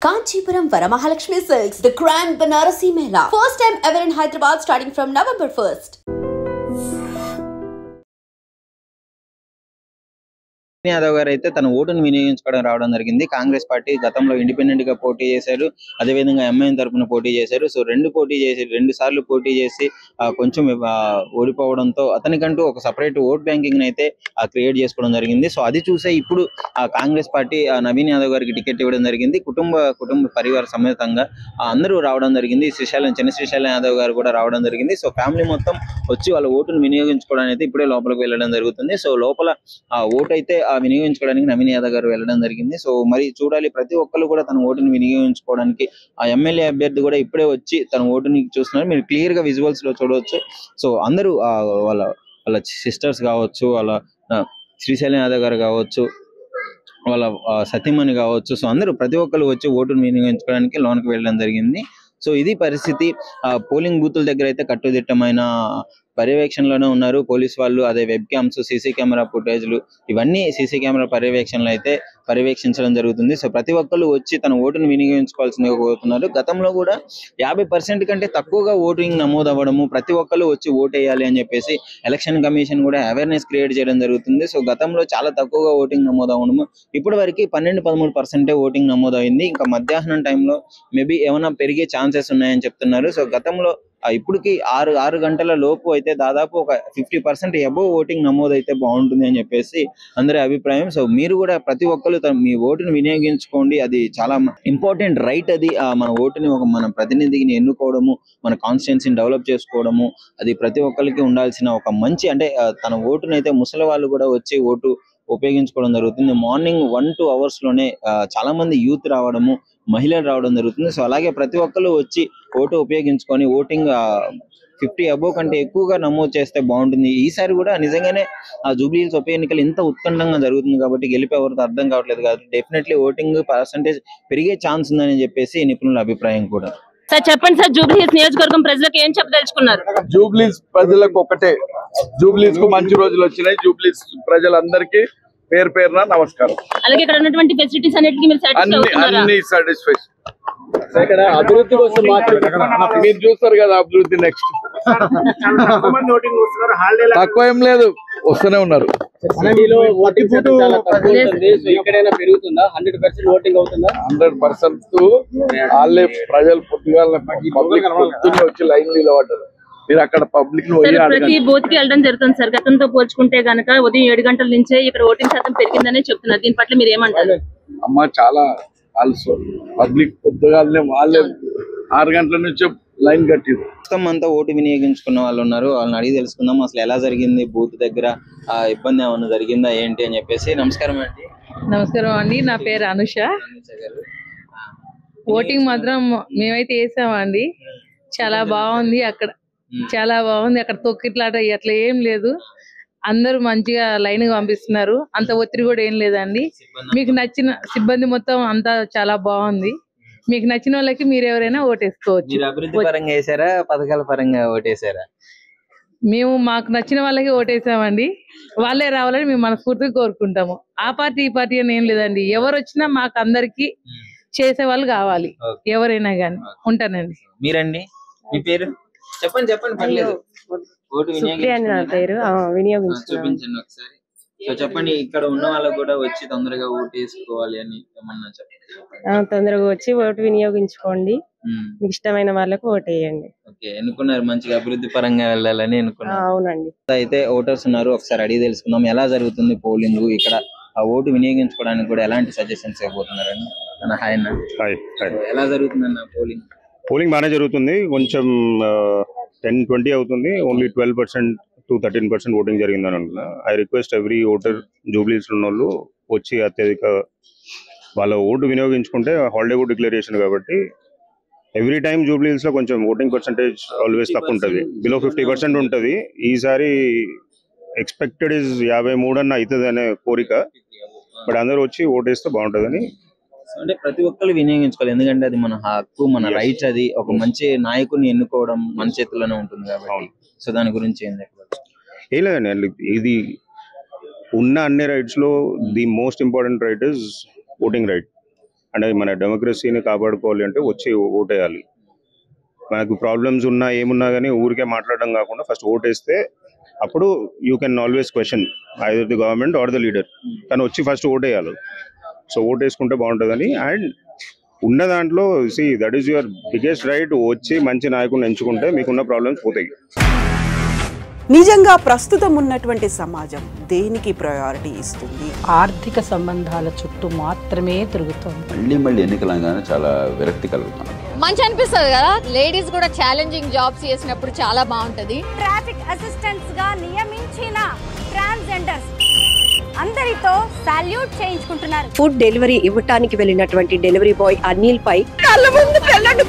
Kanchipuram Varamahalakshmi Silks, the Grand Banarasi Mela. First time ever in Hyderabad starting from November 1st. Yadav గారు అయితే తన ఓటును వినియోగించుకోవడం రావడం జరిగింది. కాంగ్రెస్ పార్టీ గతంలో ఇండిపెండెంట్ గా పోటీ చేశారు. అదే విధంగా ఎంఐఎం తరపున పోటీ చేశారు. సో రెండు సార్లు పోటీ చేసి కొంచెం ఓడిపోవడంతో అతనికంటూ ఒక సెపరేట్ ఓట్ బ్యాంకింగ్ అయితే క్రియేట్ చేసుకోవడం జరిగింది. సో అది చూసే ఇప్పుడు కాంగ్రెస్ పార్టీ నవీన్ యాదవ్ గారికి టికెట్ ఇవ్వడం జరిగింది. కుటుంబ పరివార సమేతంగా అందరూ రావడం జరిగింది. చిన్న శ్రీశైలం యాదవ్ గారు కూడా రావడం జరిగింది. సో ఫ్యామిలీ మొత్తం వచ్చి వాళ్ళ ఓటును వినియోగించుకోవడానికి అయితే ఇప్పుడే లోపలికి వెళ్ళడం జరుగుతుంది. సో లోపల ఓటు అయితే వినియోగించుకోవడానికి నవీన్ యాదవ్ గారు వెళ్ళడం జరిగింది. సో మరి చూడాలి, ప్రతి ఒక్కరు కూడా తన ఓటుని వినియోగించుకోవడానికి ఎమ్మెల్యే అభ్యర్థి కూడా ఇప్పుడే వచ్చి తన ఓటుని చూస్తున్నారు. మీరు క్లియర్ గా విజువల్స్ లో చూడవచ్చు. సో అందరూ వాళ్ళ సిస్టర్స్ కావచ్చు, వాళ్ళ శ్రీశైలం యాదవ్ గారు కావచ్చు, వాళ్ళ సతీమణి కావచ్చు, సో అందరూ ప్రతి ఒక్కరు వచ్చి ఓటును వినియోగించుకోవడానికి లోనికి వెళ్ళడం జరిగింది. సో ఇది పరిస్థితి. పోలింగ్ బూతుల దగ్గర అయితే కట్టుదిట్టమైన పర్యవేక్షణలోనే ఉన్నారు పోలీసు వాళ్ళు. అదే వెబ్ క్యామ్స్, సీసీ కెమెరా ఫుటేజ్లు, ఇవన్నీ సీసీ కెమెరా పర్యవేక్షణలు అయితే పర్యవేక్షించడం జరుగుతుంది. సో ప్రతి ఒక్కరు వచ్చి తన ఓటును వినియోగించుకోవాల్సిందిగా కోరుతున్నారు. గతంలో కూడా 50% కంటే తక్కువగా ఓటింగ్ నమోదు అవ్వడము, ప్రతి ఒక్కరు వచ్చి ఓటు వేయాలి అని చెప్పేసి ఎలక్షన్ కమిషన్ కూడా అవేర్నెస్ క్రియేట్ చేయడం జరుగుతుంది. సో గతంలో చాలా తక్కువగా ఓటింగ్ నమోదు అవ్వడము, ఇప్పటి వరకు 12-13% ఓటింగ్ నమోదు అయింది. ఇంకా మధ్యాహ్నం టైంలో మేబీ ఏమైనా పెరిగే ఛాన్సెస్ ఉన్నాయని చెప్తున్నారు. సో గతంలో ఇప్పటికి 6 గంటల లోపు అయితే దాదాపు ఒక 50% అబోవ్ ఓటింగ్ నమోదు అయితే బాగుంటుంది అని చెప్పేసి అందరి అభిప్రాయం. సో మీరు కూడా ప్రతి ఒక్కరు మీ ఓటును వినియోగించుకోండి. అది చాలా ఇంపార్టెంట్ రైట్. అది మన ఓటుని మన ప్రతినిధిని ఎన్నుకోవడము, మన కాన్స్టిట్యున్సీని డెవలప్ చేసుకోవడము, అది ప్రతి ఒక్కరికి ఉండాల్సిన ఒక మంచి, అంటే తన ఓటుని అయితే ముసలి వాళ్ళు కూడా వచ్చి ఓటు ఉపయోగించుకోవడం జరుగుతుంది. మార్నింగ్ 1-2 అవర్స్ లోనే చాలా మంది యూత్ రావడము, మహిళలు రావడం జరుగుతుంది. సో అలాగే ప్రతి ఒక్కరు వచ్చి ఓటు ఉపయోగించుకొని ఓటింగ్ 50 అబోవ్ కంటే ఎక్కువగా నమోదు చేస్తే బాగుంటుంది. ఈసారి కూడా నిజంగానే జూబ్లీ హిల్స్ ఉప ఎన్నికలు ఇంత ఉత్కంఠంగా జరుగుతుంది కాబట్టి గెలిపే ఎవరితో అర్థం కావట్లేదు కాబట్టి డెఫినెట్లీ ఓటింగ్ పర్సంటేజ్ పెరిగే ఛాన్స్ ఉందని చెప్పేసి నిపుణుల అభిప్రాయం కూడా. సార్ చెప్పండి సార్, జూబ్లీ హిల్స్ నియోజకవర్గం ప్రజలకు ఏం చెప్పదలుచుకున్నారు? జూబ్లీ హిల్స్ ప్రజలకు ఒకటే, జూబ్లీ హిల్స్ కు మంచి రోజులు వచ్చినాయి. జూబ్లీ హిల్స్ ప్రజలందరికీ పేరు పేరున నమస్కారం. అలాగే ఇక్కడ ఉన్నటువంటి ఫెసిలిటీస్ అన్నిటికీ మీరు అన్ని సాటిస్ఫాక్షన్. ఇక్కడ అభివృద్ధి కోసం మీరు చూస్తారు కదా, అభివృద్ధి నెక్స్ట్ తక్కువ ఏం లేదు, వస్తూనే ఉన్నారు. ఎక్కడైనా పెరుగుతుందా? 100% ఓటింగ్ అవుతుందా? 100% వాళ్ళే ప్రజలు పొద్దుగా పబ్లిక్ పొద్దున్నే వచ్చి లైన్ నిలబడ్డారు. మీరు అక్కడ పబ్లిక్ ప్రతి బూత్ కి వెళ్ళడం జరుగుతుంది సార్. గతంతో పోల్చుకుంటే గనక ఉదయం 7 గంటల నుంచే ఇక్కడ ఓటింగ్ శాతం పెరిగిందనే చెప్తున్నారు. దీని పట్ల మీరు ఏమంటారు? అమ్మ చాలా ఆల్సో పబ్లిక్ పొద్దుగానే వాళ్ళే 6 గంటల నుంచి లైన్ కట్టింది. మొత్తం అంతా ఓటు వినియోగించుకున్న వాళ్ళు ఉన్నారు. వాళ్ళని అడిగి తెలుసుకుందాం అసలు ఎలా జరిగింది, బూత్ దగ్గర ఇబ్బంది ఏమన్నా జరిగిందా ఏంటి అని చెప్పేసి. నమస్కారం అండి. నమస్కారం అండి, నా పేరు అనుష. ఓటింగ్ మాత్రం మేమైతే వేసామండి. చాలా బాగుంది అక్కడ, చాలా బాగుంది అక్కడ. తొక్కిట్లాట అట్లా ఏం లేదు, అందరూ మంచిగా లైన్ పంపిస్తున్నారు. అంత ఒత్తిడి కూడా ఏం లేదండి. మీకు నచ్చిన సిబ్బంది మొత్తం అంతా చాలా బాగుంది. మీకు నచ్చిన వాళ్ళకి మీరు ఎవరైనా ఓటేసుకోవచ్చు. అభివృద్ధి పరంగా వేసారా, పథకాల పరంగా ఓటేసారా? మేము మాకు నచ్చిన వాళ్ళకి ఓటేసామండి. వాళ్ళే రావాలని మేము మనస్ఫూర్తిగా కోరుకుంటాము. ఆ పార్టీ ఈ పార్టీ అని ఏం లేదండి. ఎవరు వచ్చినా మాకు అందరికి చేసే వాళ్ళు కావాలి, ఎవరైనా గానీ. ఉంటానండి. మీరండి, మీ పేరు చెప్పండి. పర్లేదు. ఓటు చూపించండి ఒకసారి. సో చెప్పండి, ఇక్కడ ఉన్న వాళ్ళకు కూడా వచ్చి తొందరగా ఓటు వేసుకోవాలి అని ఏమన్నా చెప్పండి. తొందరగా వచ్చి ఓటు వినియోగించుకోండి, మీకు ఇష్టమైన వాళ్ళకు ఓటు వేయండి. ఓకే, ఎన్నుకున్నారు మంచిగా అభివృద్ధి పరంగా వెళ్ళాలని ఎన్నుకున్నారు. అవునండి. అయితే ఓటర్స్ ఉన్నారు, ఒకసారి అడిగి తెలుసుకుందాం ఎలా జరుగుతుంది పోలింగ్. ఇక్కడ ఆ ఓటు వినియోగించుకోవడానికి కూడా ఎలాంటి సజెషన్స్ ఇవ్వబోతున్నారని. హాయ్ అన్న. ఎలా జరుగుతుందన్న పోలింగ్? పోలింగ్ బాగానే జరుగుతుంది. కొంచెం 10-20 అవుతుంది. ఓన్లీ 12% to 13% ఓటింగ్ జరిగిందని అంటున్నా. ఐ రిక్వెస్ట్ ఎవ్రీ ఓటర్ జూబ్లీస్ ఉన్న వాళ్ళు వచ్చి అత్యధిక వాళ్ళ ఓటు వినియోగించుకుంటే హాలిడే కూడా డిక్లరేషన్ కాబట్టి ఎవ్రీ టైమ్ జూబ్లీస్ లో కొంచెం ఓటింగ్ పర్సంటేజ్ ఆల్వేస్ తక్కువ ఉంటుంది, బిలో 50% ఉంటుంది. ఈసారి ఎక్స్పెక్టెడ్ ఇస్ 53 అన్న అవుతుంది అనే కోరిక. బట్ అందరూ వచ్చి ఓటేస్తే బాగుంటుందని. అంటే ప్రతి ఒక్కరు వినియోగించుకోవాలి, ఎందుకంటే అది మన హక్కు, మన రైట్స్. అది ఒక మంచి నాయకుడిని ఎన్నుకోవడం మన చేతుల్లోనే ఉంటుంది కాబట్టి. సో దాని గురించి ఏం లేదండి, ఇది ఉన్న అన్ని రైట్స్ లో the most important right is voting right. అంటే మన డెమోక్రసీని కాపాడుకోవాలి అంటే వచ్చి ఓటేయాలి. మనకు ప్రాబ్లమ్స్ ఉన్నా ఏమున్నా కానీ ఊరికే మాట్లాడడం కాకుండా ఫస్ట్ ఓటేస్తే అప్పుడు you can always question either the government are the leader. కానీ వచ్చి ఫస్ట్ ఓటేయాలి. సో ఓటేసుకుంటే బాగుంటుందని. అండ్ ఉన్న దాంట్లో that is your biggest right. వచ్చి మంచి నాయకుడిని ఎంచుకుంటే మీకున్న ప్రాబ్లమ్స్ పోతాయి. నిజంగా ప్రస్తుతం ఉన్నటువంటి సమాజం దేనికి ప్రయారిటీ ఇస్తుంది? ఆర్థిక సంబంధాల చుట్టూ మాత్రమే తిరుగుతుంది. మళ్ళీ ఎన్నికలంగానే చాలా విరక్తి కలుగుతాం. మంచి అనిపిస్తుంది కదా, లేడీస్ కూడా ఛాలెంజింగ్ జాబ్స్ చేసినప్పుడు చాలా బాగుంటది. ట్రాఫిక్ అసిస్టెంట్స్ గా నియమించిన ట్రాన్స్జెండర్స్ అందరితో సాల్యూట్ చేయించుకుంటున్నారు. ఫుడ్ డెలివరీ ఇవ్వటానికి వెళ్ళినటువంటి డెలివరీ బాయ్ అనిల్ పై కళ్ళ ముందు పెళ్ళండి